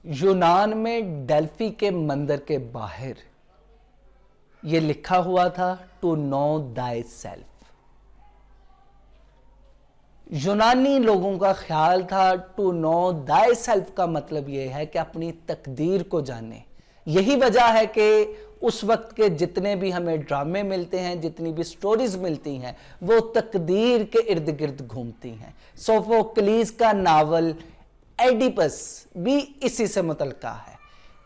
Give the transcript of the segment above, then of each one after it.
यूनान में डेल्फी के मंदिर के बाहर ये लिखा हुआ था, टू नो दाई सेल्फ। यूनानी लोगों का ख्याल था टू नो दाई सेल्फ का मतलब यह है कि अपनी तकदीर को जाने। यही वजह है कि उस वक्त के जितने भी हमें ड्रामे मिलते हैं, जितनी भी स्टोरीज मिलती हैं, वो तकदीर के इर्द गिर्द घूमती हैं। सोफोक्लीस का नावल एडिपस भी इसी से मुतल्लिका है।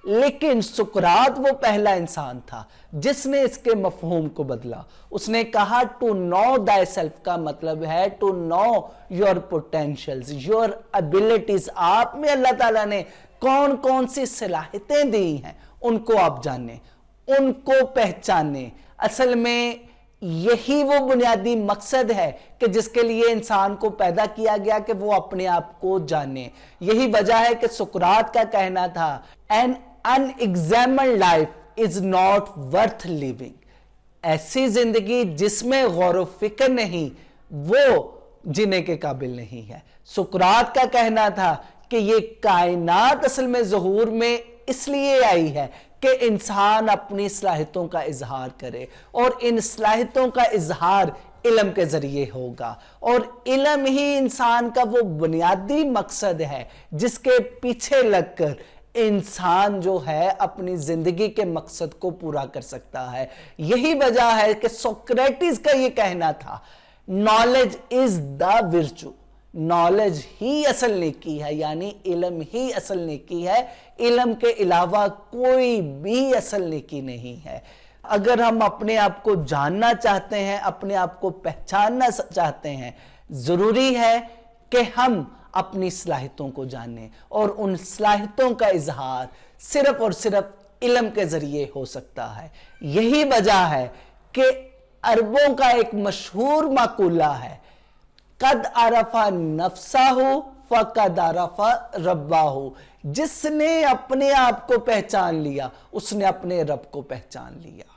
लेकिन सुकरात वो पहला इंसान था जिसने इसके मफहूम को बदला। उसने कहा टू नो दाई सेल्फ का मतलब है to know your potentials, your abilities. आप में अल्लाह ताला ने कौन कौन सी सलाहियतें दी हैं, उनको आप जाने, उनको पहचाने। असल में यही वो बुनियादी मकसद है कि जिसके लिए इंसान को पैदा किया गया, कि वो अपने आप को जाने। यही वजह है कि सुकरात का कहना था, an unexamined life is not worth living. ऐसी जिंदगी जिसमें गौर व फिक्र नहीं, वो जीने के काबिल नहीं है। सुकरात का कहना था कि ये कायनात असल में ज़हूर में इसलिए आई है कि इंसान अपनी सलाहियतों का इजहार करे, और इन सलाहियतों का इजहार इल्म के जरिए होगा। और इल्म ही इंसान का वो बुनियादी मकसद है जिसके पीछे लगकर इंसान जो है अपनी जिंदगी के मकसद को पूरा कर सकता है। यही वजह है कि सोक्रेटिस का ये कहना था, knowledge is the virtue. Knowledge ही असल नेकी है, यानी इल्म ही असल नेकी है। इल्म के अलावा कोई भी असल नेकी नहीं है। अगर हम अपने आप को जानना चाहते हैं, अपने आप को पहचानना चाहते हैं, जरूरी है कि हम अपनी सलाहियतों को जानें, और उन सलाहियतों का इजहार सिर्फ और सिर्फ इल्म के जरिए हो सकता है। यही वजह है कि अरबों का एक मशहूर मकूला है, कद अरफा नफ्साहु फकद अरफा रब्बाहु। जिसने अपने आप को पहचान लिया, उसने अपने रब को पहचान लिया।